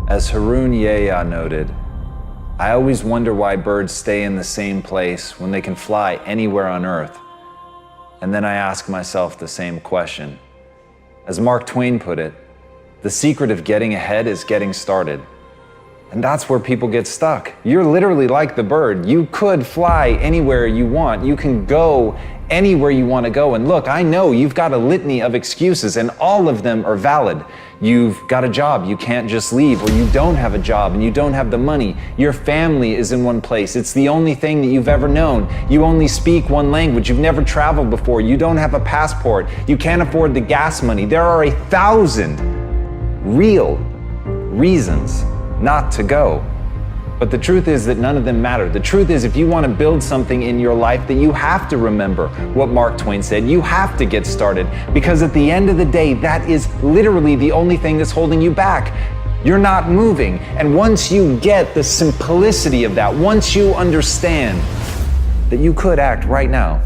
As Harun Yahya noted, I always wonder why birds stay in the same place when they can fly anywhere on Earth. And then I ask myself the same question. As Mark Twain put it, the secret of getting ahead is getting started. And that's where people get stuck. You're literally like the bird. You could fly anywhere you want. You can go anywhere you want to go. And look, I know you've got a litany of excuses and all of them are valid. You've got a job, you can't just leave, or you don't have a job and you don't have the money. Your family is in one place. It's the only thing that you've ever known. You only speak one language. You've never traveled before. You don't have a passport. You can't afford the gas money. There are 1,000 real reasons not to go. But the truth is that none of them matter. The truth is, if you want to build something in your life, that you have to remember what Mark Twain said. You have to get started, because at the end of the day, that is literally the only thing that's holding you back. You're not moving. And once you get the simplicity of that, once you understand that you could act right now,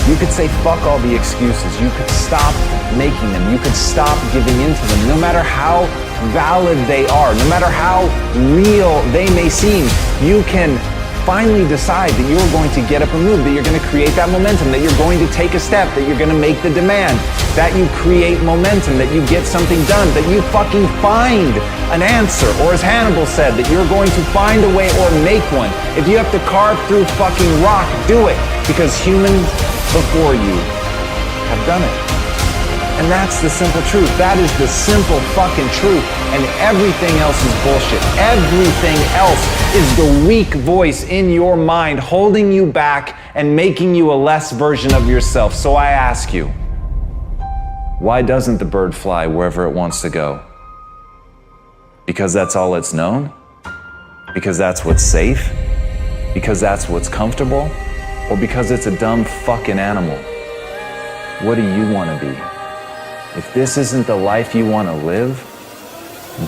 you could say fuck all the excuses. You could stop making them. You could stop giving into them, no matter how valid they are, no matter how real they may seem. You can finally decide that you're going to get up and move, that you're going to create that momentum, that you're going to take a step, that you're going to make the demand, that you create momentum, that you get something done, that you fucking find an answer, or as Hannibal said, that you're going to find a way or make one. If you have to carve through fucking rock, do it, because humans before you have done it. And that's the simple truth. That is the simple fucking truth. And everything else is bullshit. Everything else is the weak voice in your mind holding you back and making you a less version of yourself. So I ask you, why doesn't the bird fly wherever it wants to go? Because that's all it's known? Because that's what's safe? Because that's what's comfortable? Or because it's a dumb fucking animal? What do you want to be? If this isn't the life you want to live,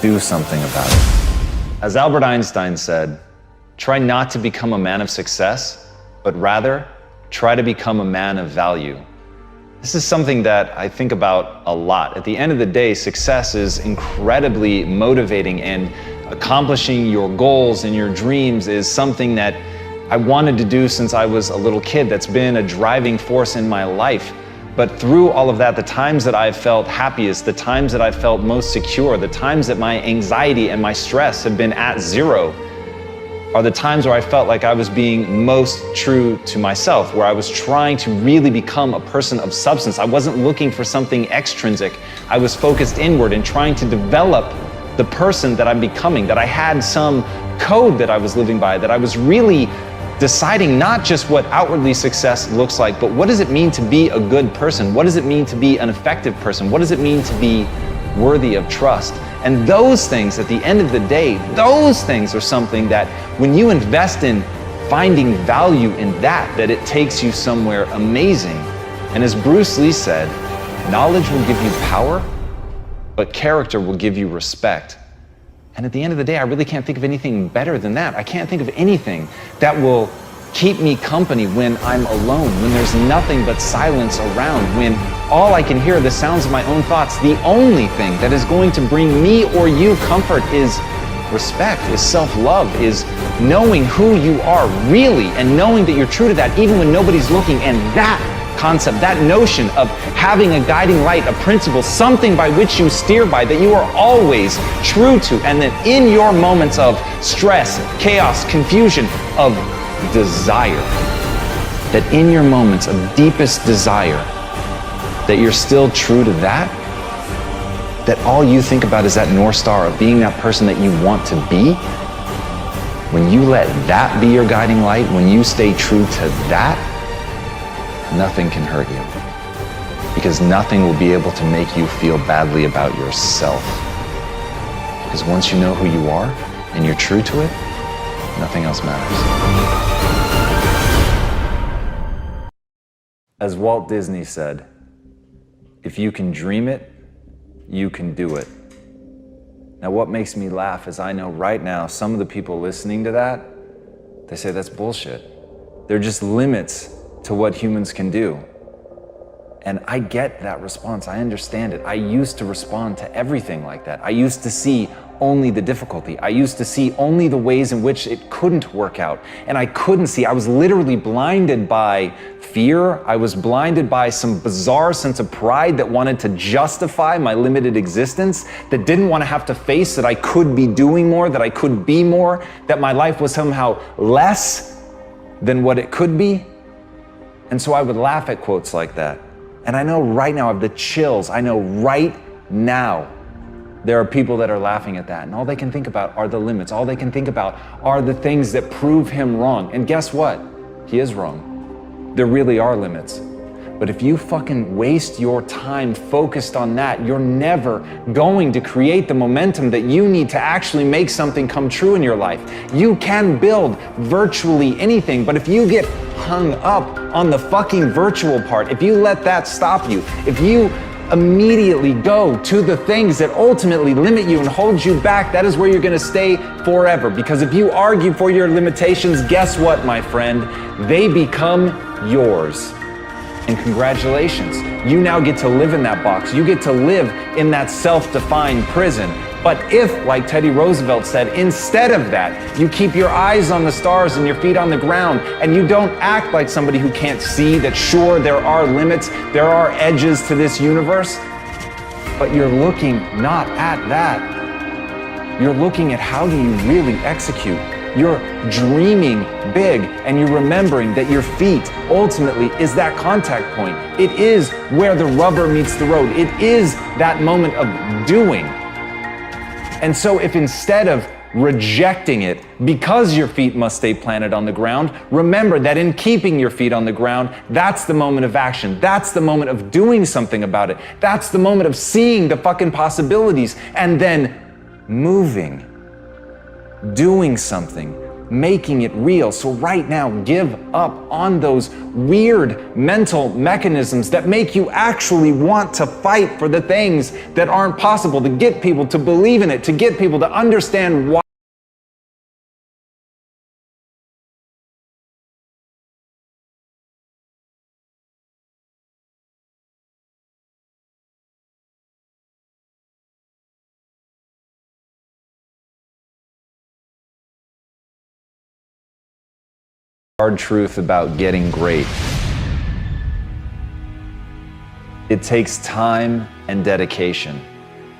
do something about it. As Albert Einstein said, try not to become a man of success, but rather try to become a man of value. This is something that I think about a lot. At the end of the day, success is incredibly motivating, and accomplishing your goals and your dreams is something that I wanted to do since I was a little kid. That's been a driving force in my life. But through all of that, the times that I've felt happiest, the times that I felt most secure, the times that my anxiety and my stress have been at zero, are the times where I felt like I was being most true to myself, where I was trying to really become a person of substance. I wasn't looking for something extrinsic. I was focused inward and trying to develop the person that I'm becoming, that I had some code that I was living by, that I was really deciding not just what outwardly success looks like, but what does it mean to be a good person? What does it mean to be an effective person? What does it mean to be worthy of trust? And those things, at the end of the day, those things are something that when you invest in finding value in that it takes you somewhere amazing. And as Bruce Lee said, knowledge will give you power, but character will give you respect. And at the end of the day, I really can't think of anything better than that. I can't think of anything that will keep me company when I'm alone, when there's nothing but silence around, when all I can hear are the sounds of my own thoughts. The only thing that is going to bring me or you comfort is respect, is self-love, is knowing who you are really and knowing that you're true to that even when nobody's looking. And that concept, that notion of having a guiding light, a principle, something by which you steer by, that you are always true to, and that in your moments of stress, chaos, confusion, of desire, that in your moments of deepest desire, that you're still true to that, that all you think about is that North Star of being that person that you want to be. When you let that be your guiding light, when you stay true to that, nothing can hurt you, because nothing will be able to make you feel badly about yourself. Because once you know who you are and you're true to it, nothing else matters. As Walt Disney said, if you can dream it, you can do it. Now, what makes me laugh is I know right now some of the people listening to that, they say that's bullshit. They're just limits to what humans can do. And I get that response. I understand it. I used to respond to everything like that. I used to see only the difficulty. I used to see only the ways in which it couldn't work out. And I couldn't see. I was literally blinded by fear. I was blinded by some bizarre sense of pride that wanted to justify my limited existence, that didn't want to have to face that I could be doing more, that I could be more, that my life was somehow less than what it could be. And so I would laugh at quotes like that. And I know right now I have the chills. I know right now there are people that are laughing at that, and all they can think about are the limits. All they can think about are the things that prove him wrong. And guess what? He is wrong. There really are limits. But if you fucking waste your time focused on that, you're never going to create the momentum that you need to actually make something come true in your life. You can build virtually anything, but if you get hung up on the fucking virtual part, if you let that stop you, if you immediately go to the things that ultimately limit you and hold you back, that is where you're gonna stay forever. Because if you argue for your limitations, guess what, my friend? They become yours. And congratulations, you now get to live in that box. You get to live in that self-defined prison. But if, like Teddy Roosevelt said, instead of that, you keep your eyes on the stars and your feet on the ground, and you don't act like somebody who can't see that sure, there are limits, there are edges to this universe, but you're looking not at that. You're looking at how do you really execute. You're dreaming big, and you're remembering that your feet ultimately is that contact point. It is where the rubber meets the road. It is that moment of doing. And so if instead of rejecting it because your feet must stay planted on the ground, remember that in keeping your feet on the ground, that's the moment of action. That's the moment of doing something about it. That's the moment of seeing the fucking possibilities and then moving. Doing something, making it real. So right now, give up on those weird mental mechanisms that make you actually want to fight for the things that aren't possible, to get people to believe in it, to get people to understand why. Hard truth about getting great. It takes time and dedication.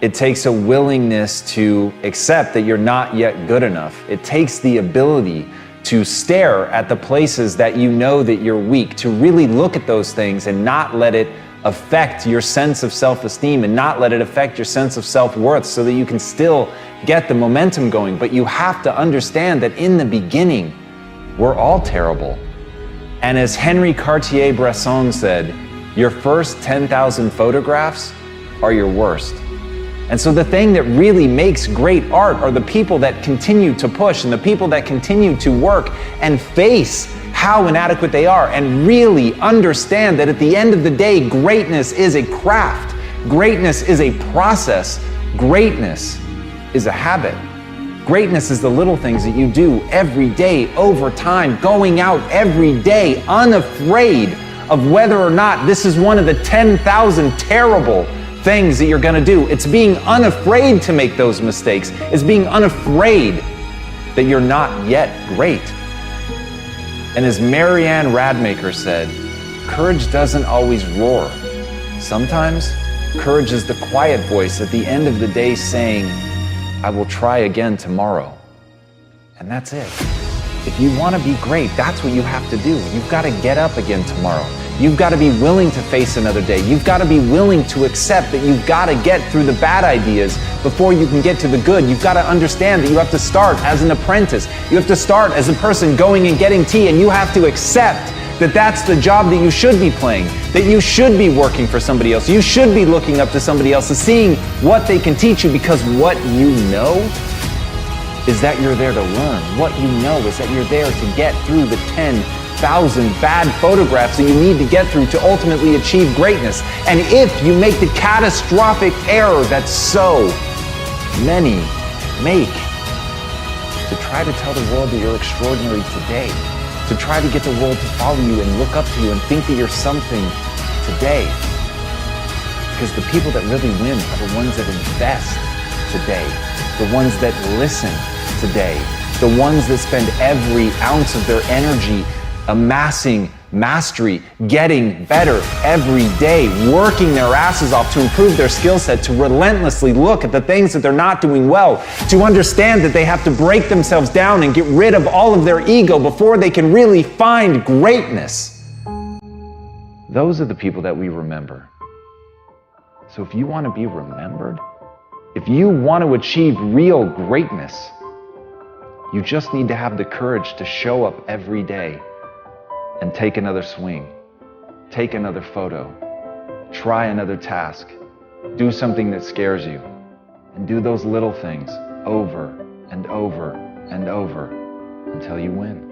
It takes a willingness to accept that you're not yet good enough. It takes the ability to stare at the places that you know that you're weak, to really look at those things and not let it affect your sense of self-esteem and not let it affect your sense of self-worth, so that you can still get the momentum going. But you have to understand that in the beginning, we're all terrible. And as Henri Cartier-Bresson said, your first 10,000 photographs are your worst. And so the thing that really makes great art are the people that continue to push and the people that continue to work and face how inadequate they are and really understand that at the end of the day, greatness is a craft. Greatness is a process. Greatness is a habit. Greatness is the little things that you do every day, over time, going out every day, unafraid of whether or not this is one of the 10,000 terrible things that you're gonna do. It's being unafraid to make those mistakes. It's being unafraid that you're not yet great. And as Marianne Radmacher said, courage doesn't always roar. Sometimes courage is the quiet voice at the end of the day saying, I will try again tomorrow. And that's it. If you want to be great, that's what you have to do. You've got to get up again tomorrow. You've got to be willing to face another day. You've got to be willing to accept that you've got to get through the bad ideas before you can get to the good. You've got to understand that you have to start as an apprentice. You have to start as a person going and getting tea, and you have to accept that that's the job that you should be playing, that you should be working for somebody else. You should be looking up to somebody else and seeing what they can teach you, because what you know is that you're there to learn. What you know is that you're there to get through the 10,000 bad photographs that you need to get through to ultimately achieve greatness. And if you make the catastrophic error that so many make, to try to tell the world that you're extraordinary today, to try to get the world to follow you and look up to you and think that you're something today. Because the people that really win are the ones that invest today, the ones that listen today, the ones that spend every ounce of their energy amassing mastery, getting better every day, working their asses off to improve their skill set, to relentlessly look at the things that they're not doing well, to understand that they have to break themselves down and get rid of all of their ego before they can really find greatness. Those are the people that we remember. So if you want to be remembered, if you want to achieve real greatness, you just need to have the courage to show up every day and take another swing, take another photo, try another task, do something that scares you, and do those little things over and over and over until you win.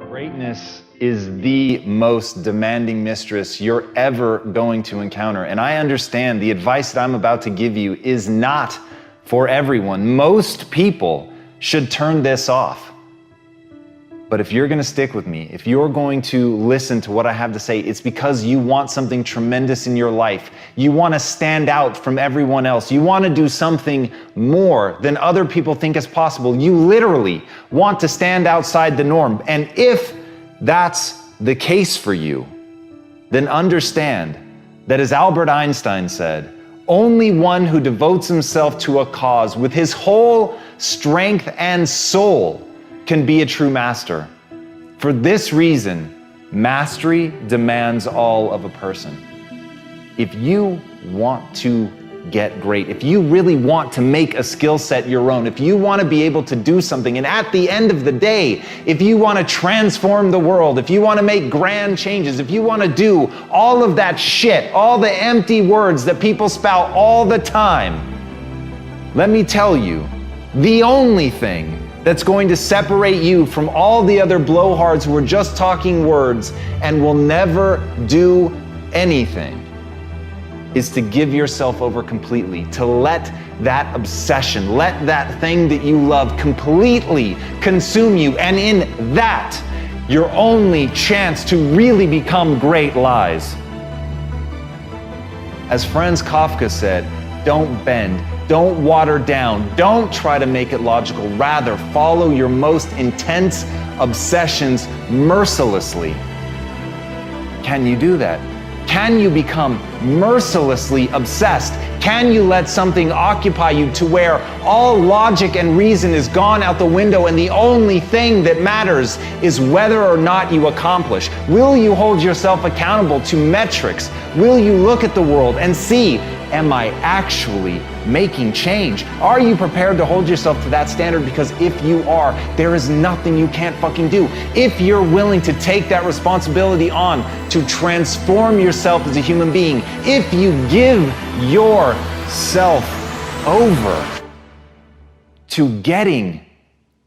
Greatness is the most demanding mistress you're ever going to encounter. And I understand the advice that I'm about to give you is not for everyone. Most people should turn this off. But if you're going to stick with me, if you're going to listen to what I have to say, it's because you want something tremendous in your life. You want to stand out from everyone else. You want to do something more than other people think is possible. You literally want to stand outside the norm. And if that's the case for you, then understand that, as Albert Einstein said, only one who devotes himself to a cause with his whole strength and soul can be a true master. For this reason, mastery demands all of a person. If you want to get great, if you really want to make a skill set your own, if you want to be able to do something, and at the end of the day, if you want to transform the world, if you want to make grand changes, if you want to do all of that shit, all the empty words that people spout all the time, let me tell you, the only thing that's going to separate you from all the other blowhards who are just talking words and will never do anything is to give yourself over completely, to let that obsession, let that thing that you love completely consume you. And in that, your only chance to really become great lies. As Franz Kafka said, don't bend, don't water down, don't try to make it logical. Rather, follow your most intense obsessions mercilessly. Can you do that? Can you become mercilessly obsessed? Can you let something occupy you to where all logic and reason is gone out the window and the only thing that matters is whether or not you accomplish? Will you hold yourself accountable to metrics? Will you look at the world and see, am I actually making change? Are you prepared to hold yourself to that standard? Because if you are, there is nothing you can't fucking do. If you're willing to take that responsibility on to transform yourself as a human being, if you give yourself over to getting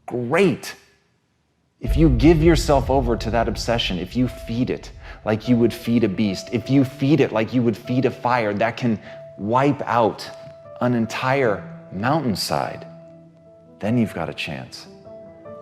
great, if you give yourself over to that obsession, if you feed it like you would feed a beast, if you feed it like you would feed a fire that can wipe out an entire mountainside, then you've got a chance.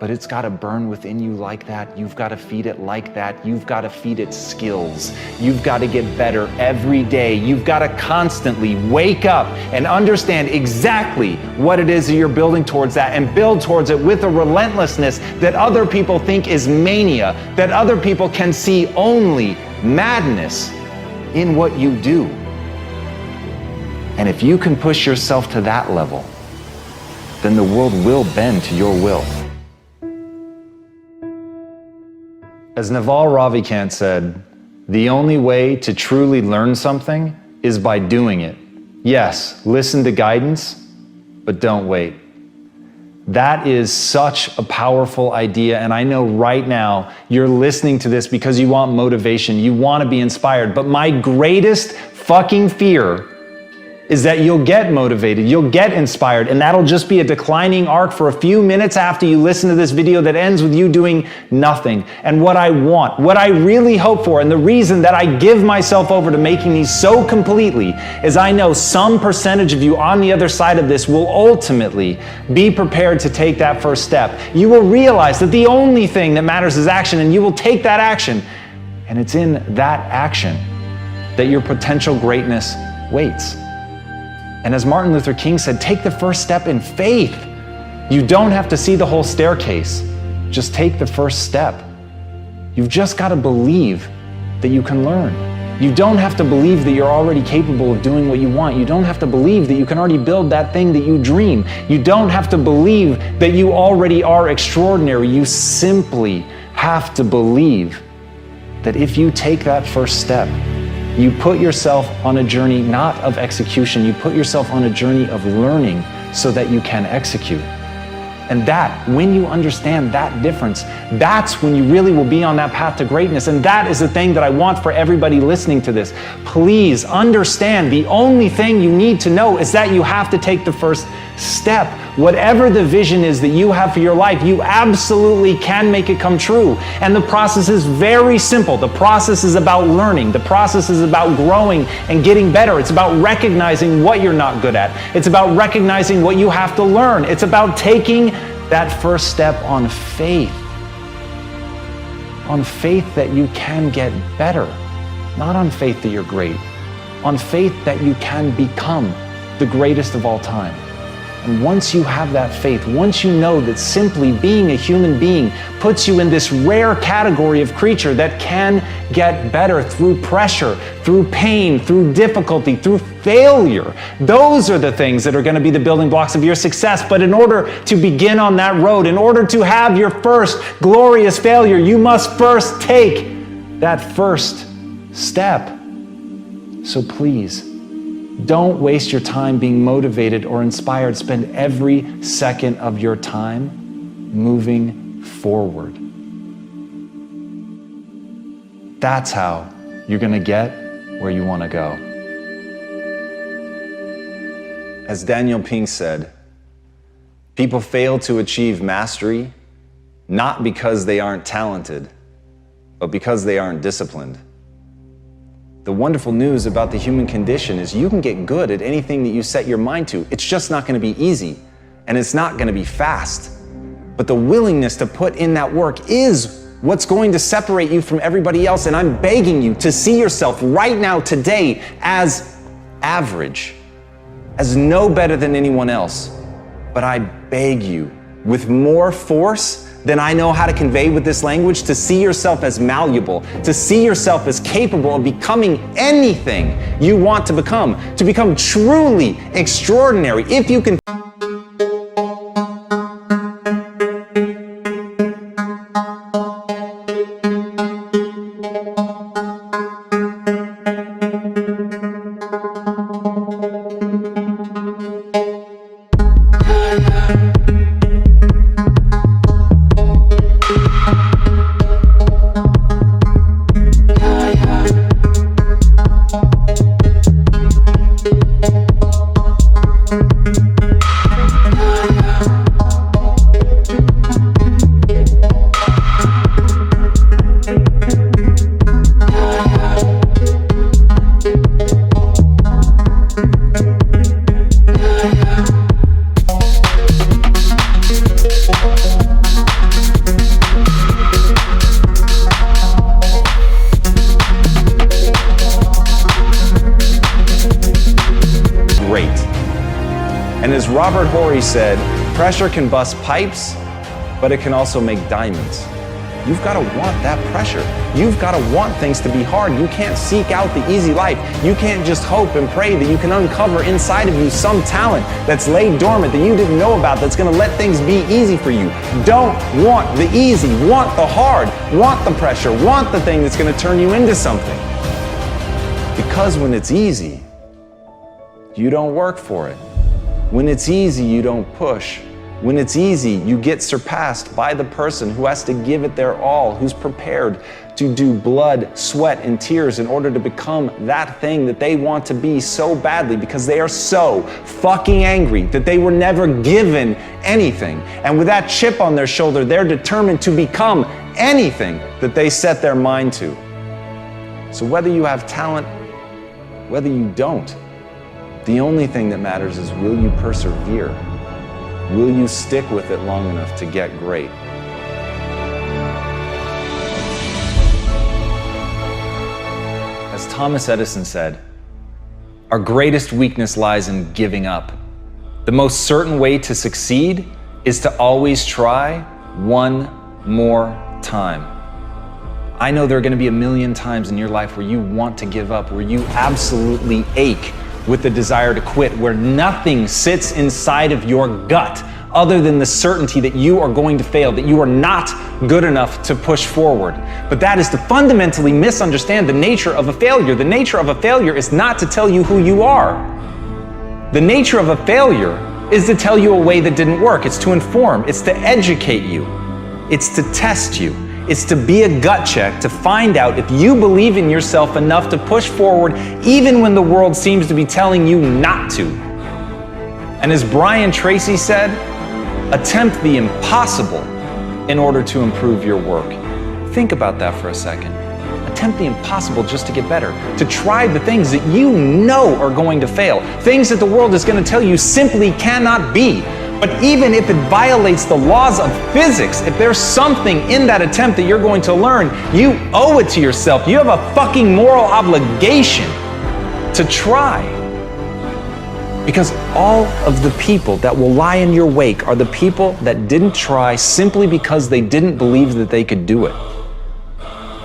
But it's got to burn within you like that. You've got to feed it like that. You've got to feed it skills. You've got to get better every day. You've got to constantly wake up and understand exactly what it is that you're building towards that, and build towards it with a relentlessness that other people think is mania, that other people can see only madness in what you do. And if you can push yourself to that level, then the world will bend to your will. As Naval Ravikant said, the only way to truly learn something is by doing it. Yes, listen to guidance, but don't wait. That is such a powerful idea, and I know right now you're listening to this because you want motivation, you want to be inspired, but my greatest fucking fear is that you'll get motivated, you'll get inspired, and that'll just be a declining arc for a few minutes after you listen to this video that ends with you doing nothing. And what I want, what I really hope for, and the reason that I give myself over to making these so completely is I know some percentage of you on the other side of this will ultimately be prepared to take that first step. You will realize that the only thing that matters is action, and you will take that action. And it's in that action that your potential greatness waits. And as Martin Luther King said, take the first step in faith. You don't have to see the whole staircase. Just take the first step. You've just got to believe that you can learn. You don't have to believe that you're already capable of doing what you want. You don't have to believe that you can already build that thing that you dream. You don't have to believe that you already are extraordinary. You simply have to believe that if you take that first step, you put yourself on a journey not of execution, you put yourself on a journey of learning so that you can execute. And that, when you understand that difference, that's when you really will be on that path to greatness. And that is the thing that I want for everybody listening to this. Please understand, the only thing you need to know is that you have to take the first step. Whatever the vision is that you have for your life, you absolutely can make it come true. And the process is very simple. The process is about learning. The process is about growing and getting better. It's about recognizing what you're not good at. It's about recognizing what you have to learn. It's about taking that first step on faith. On faith that you can get better. Not on faith that you're great. On faith that you can become the greatest of all time. And once you have that faith, once you know that simply being a human being puts you in this rare category of creature that can get better through pressure, through pain, through difficulty, through failure, those are the things that are going to be the building blocks of your success. But in order to begin on that road, in order to have your first glorious failure, you must first take that first step. So please, don't waste your time being motivated or inspired. Spend every second of your time moving forward. That's how you're going to get where you want to go. As Daniel Pink said, people fail to achieve mastery not because they aren't talented, but because they aren't disciplined. The wonderful news about the human condition is you can get good at anything that you set your mind to. It's just not going to be easy, and it's not going to be fast. But the willingness to put in that work is what's going to separate you from everybody else. And I'm begging you to see yourself right now, today, as average, as no better than anyone else. But I beg you, with more force than I know how to convey with this language, to see yourself as malleable, to see yourself as capable of becoming anything you want to become truly extraordinary. If you can And as Robert Horry said, pressure can bust pipes, but it can also make diamonds. You've got to want that pressure. You've got to want things to be hard. You can't seek out the easy life. You can't just hope and pray that you can uncover inside of you some talent that's laid dormant that you didn't know about that's going to let things be easy for you. Don't want the easy. Want the hard. Want the pressure. Want the thing that's going to turn you into something. Because when it's easy, you don't work for it. When it's easy, you don't push. When it's easy, you get surpassed by the person who has to give it their all, who's prepared to do blood, sweat, and tears in order to become that thing that they want to be so badly because they are so fucking angry that they were never given anything. And with that chip on their shoulder, they're determined to become anything that they set their mind to. So whether you have talent, whether you don't, the only thing that matters is, will you persevere? Will you stick with it long enough to get great? As Thomas Edison said, our greatest weakness lies in giving up. The most certain way to succeed is to always try one more time. I know there are going to be a million times in your life where you want to give up, where you absolutely ache with the desire to quit, where nothing sits inside of your gut other than the certainty that you are going to fail, that you are not good enough to push forward. But that is to fundamentally misunderstand the nature of a failure. The nature of a failure is not to tell you who you are. The nature of a failure is to tell you a way that didn't work. It's to inform, it's to educate you, it's to test you. It's to be a gut check to find out if you believe in yourself enough to push forward even when the world seems to be telling you not to. And as Brian Tracy said, attempt the impossible in order to improve your work. Think about that for a second. Attempt the impossible just to get better, to try the things that you know are going to fail, things that the world is going to tell you simply cannot be. But even if it violates the laws of physics, if there's something in that attempt that you're going to learn, you owe it to yourself. You have a fucking moral obligation to try. Because all of the people that will lie in your wake are the people that didn't try simply because they didn't believe that they could do it.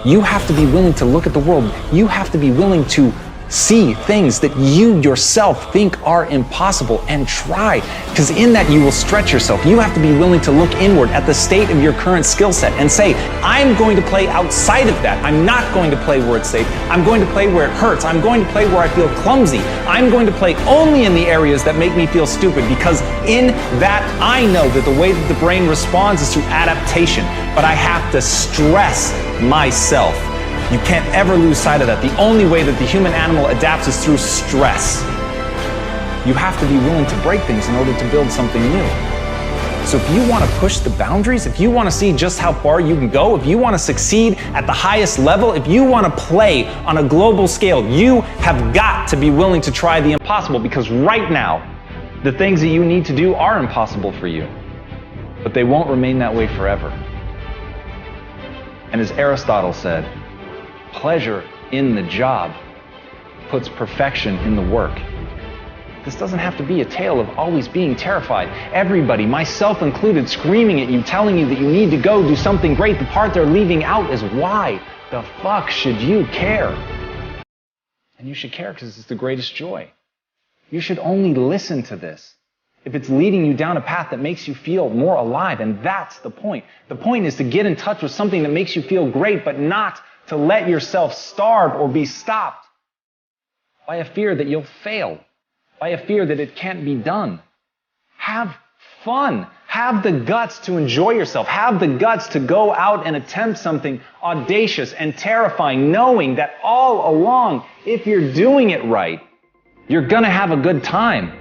You have to be willing to look at the world. You have to be willing to see things that you yourself think are impossible and try, because in that you will stretch yourself. You have to be willing to look inward at the state of your current skill set and say, I'm going to play outside of that. I'm not going to play where it's safe. I'm going to play where it hurts. I'm going to play where I feel clumsy. I'm going to play only in the areas that make me feel stupid, because in that I know that the way that the brain responds is through adaptation, but I have to stress myself. You can't ever lose sight of that. The only way that the human animal adapts is through stress. You have to be willing to break things in order to build something new. So if you want to push the boundaries, if you want to see just how far you can go, if you want to succeed at the highest level, if you want to play on a global scale, you have got to be willing to try the impossible, because right now, the things that you need to do are impossible for you, but they won't remain that way forever. And as Aristotle said, pleasure in the job puts perfection in the work. This doesn't have to be a tale of always being terrified. Everybody, myself included, screaming at you, telling you that you need to go do something great. The part they're leaving out is, why the fuck should you care? And you should care because it's the greatest joy. You should only listen to this if it's leading you down a path that makes you feel more alive, and that's the point. The point is to get in touch with something that makes you feel great, but not to let yourself starve or be stopped by a fear that you'll fail, by a fear that it can't be done. Have fun. Have the guts to enjoy yourself. Have the guts to go out and attempt something audacious and terrifying, knowing that all along, if you're doing it right, you're gonna have a good time.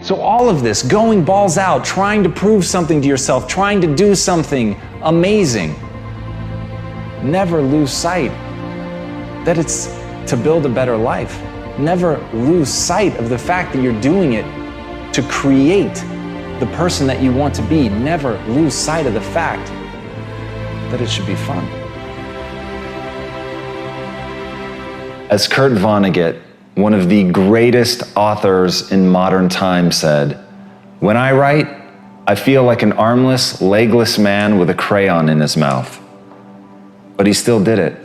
So all of this, going balls out, trying to prove something to yourself, trying to do something amazing, never lose sight that it's to build a better life. Never lose sight of the fact that you're doing it to create the person that you want to be. Never lose sight of the fact that it should be fun. As Kurt Vonnegut, one of the greatest authors in modern times, said, "When I write, I feel like an armless, legless man with a crayon in his mouth." But he still did it.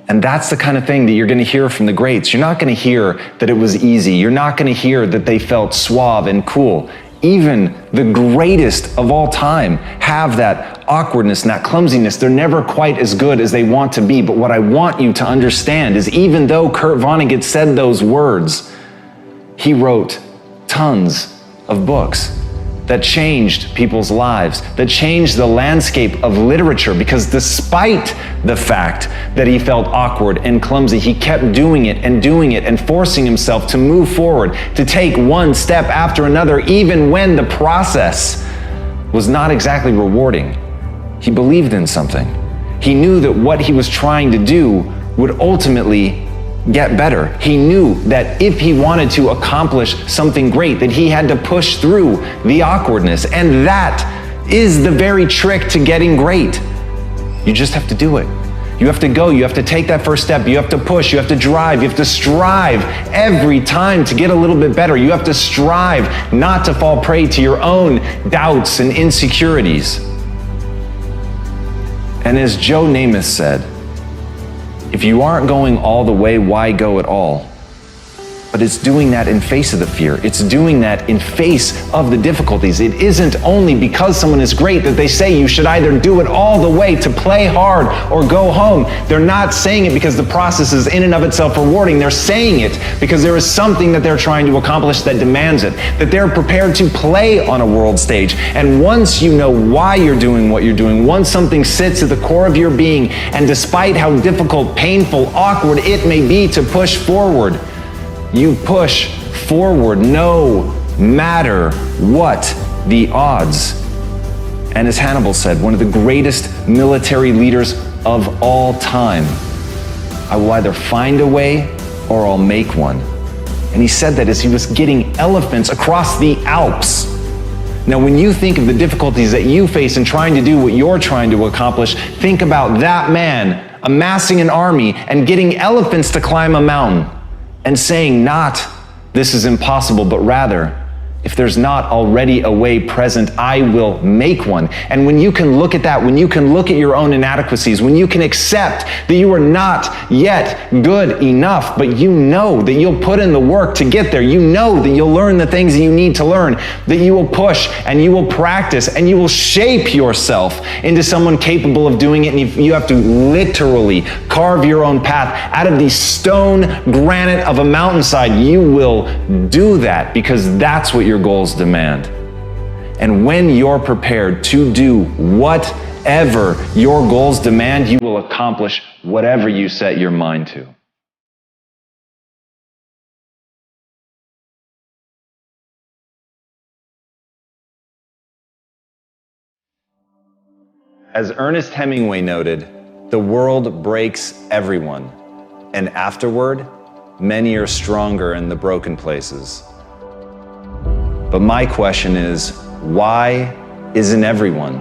And that's the kind of thing that you're going to hear from the greats. You're not going to hear that it was easy. You're not going to hear that they felt suave and cool. Even the greatest of all time have that awkwardness and that clumsiness. They're never quite as good as they want to be. But what I want you to understand is, even though Kurt Vonnegut said those words, he wrote tons of books. that changed people's lives, that changed the landscape of literature, because despite the fact that he felt awkward and clumsy, he kept doing it and forcing himself to move forward, to take one step after another, even when the process was not exactly rewarding. He believed in something. He knew that what he was trying to do would ultimately get better. He knew that if he wanted to accomplish something great, that he had to push through the awkwardness. And that is the very trick to getting great. You just have to do it. You have to go, you have to take that first step, you have to push, you have to drive, you have to strive every time to get a little bit better. You have to strive not to fall prey to your own doubts and insecurities. And as Joe Namath said, if you aren't going all the way, why go at all? But it's doing that in face of the fear. It's doing that in face of the difficulties. It isn't only because someone is great that they say you should either do it all the way to play hard or go home. They're not saying it because the process is in and of itself rewarding. They're saying it because there is something that they're trying to accomplish that demands it, that they're prepared to play on a world stage. And once you know why you're doing what you're doing, once something sits at the core of your being, and despite how difficult, painful, awkward it may be to push forward, you push forward no matter what the odds. And as Hannibal said, one of the greatest military leaders of all time, I will either find a way or I'll make one. And he said that as he was getting elephants across the Alps. Now, when you think of the difficulties that you face in trying to do what you're trying to accomplish, think about that man amassing an army and getting elephants to climb a mountain, and saying not, this is impossible, but rather, if there's not already a way present, I will make one. And when you can look at that, when you can look at your own inadequacies, when you can accept that you are not yet good enough, but you know that you'll put in the work to get there, you know that you'll learn the things that you need to learn, that you will push and you will practice and you will shape yourself into someone capable of doing it. And you have to literally carve your own path out of the stone granite of a mountainside. You will do that because that's what your goals demand. And when you're prepared to do whatever your goals demand, you will accomplish whatever you set your mind to. As Ernest Hemingway noted, the world breaks everyone, and afterward, many are stronger in the broken places. But my question is, why isn't everyone?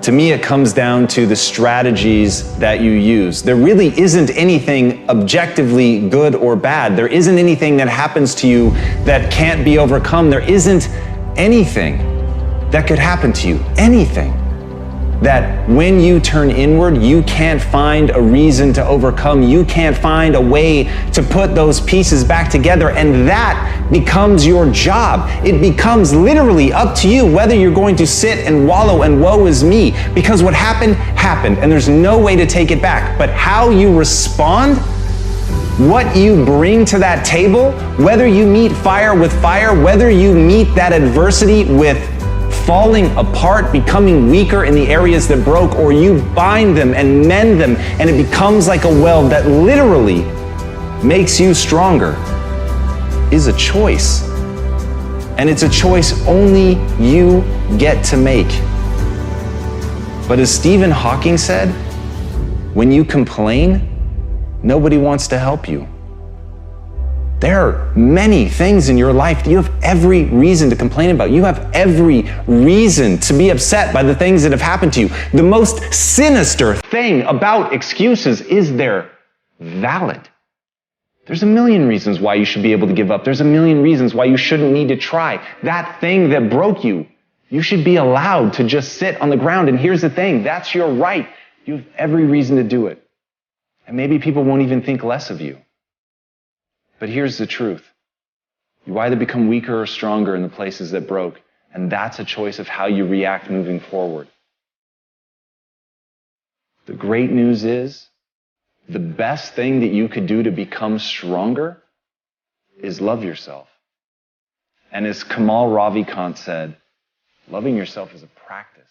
To me, it comes down to the strategies that you use. There really isn't anything objectively good or bad. There isn't anything that happens to you that can't be overcome. There isn't anything that could happen to you, anything that when you turn inward, you can't find a reason to overcome. You can't find a way to put those pieces back together, and that becomes your job. It becomes literally up to you whether you're going to sit and wallow and woe is me, because what happened, happened, and there's no way to take it back. But how you respond, what you bring to that table, whether you meet fire with fire, whether you meet that adversity with falling apart, becoming weaker in the areas that broke, or you bind them and mend them, and it becomes like a weld that literally makes you stronger, is a choice. And it's a choice only you get to make. But as Stephen Hawking said, when you complain, nobody wants to help you. There are many things in your life that you have every reason to complain about. You have every reason to be upset by the things that have happened to you. The most sinister thing about excuses is they're valid. There's a million reasons why you should be able to give up. There's a million reasons why you shouldn't need to try. That thing that broke you, you should be allowed to just sit on the ground. And here's the thing, that's your right. You have every reason to do it. And maybe people won't even think less of you. But here's the truth. You either become weaker or stronger in the places that broke, and that's a choice of how you react moving forward. The great news is, the best thing that you could do to become stronger is love yourself. And as Kamal Ravikant said, Loving yourself is a practice.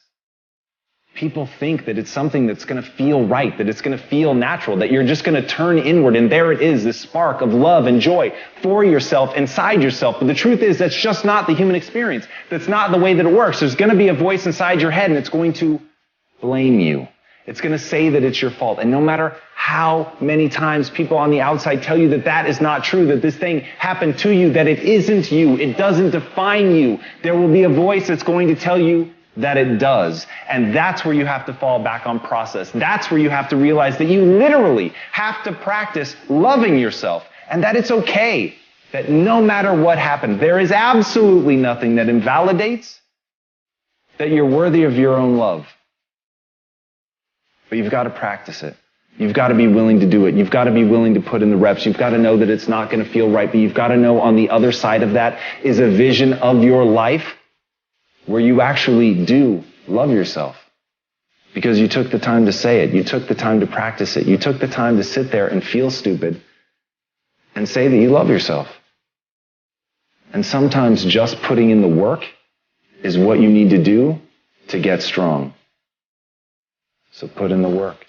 People think that it's something that's going to feel right, that it's going to feel natural, that you're just going to turn inward and there it is, this spark of love and joy for yourself, inside yourself. But the truth is that's just not the human experience. That's not the way that it works. There's going to be a voice inside your head and it's going to blame you. It's going to say that it's your fault. And no matter how many times people on the outside tell you that that is not true, that this thing happened to you, that it isn't you, it doesn't define you, there will be a voice that's going to tell you that it does. And that's where you have to fall back on process. That's where you have to realize that you literally have to practice loving yourself and that it's okay, that no matter what happened, there is absolutely nothing that invalidates that you're worthy of your own love. But you've got to practice it. You've got to be willing to do it. You've got to be willing to put in the reps. You've got to know that it's not going to feel right, but you've got to know on the other side of that is a vision of your life where you actually do love yourself. Because you took the time to say it. You took the time to practice it. You took the time to sit there and feel stupid and say that you love yourself. And sometimes just putting in the work is what you need to do to get strong. So put in the work.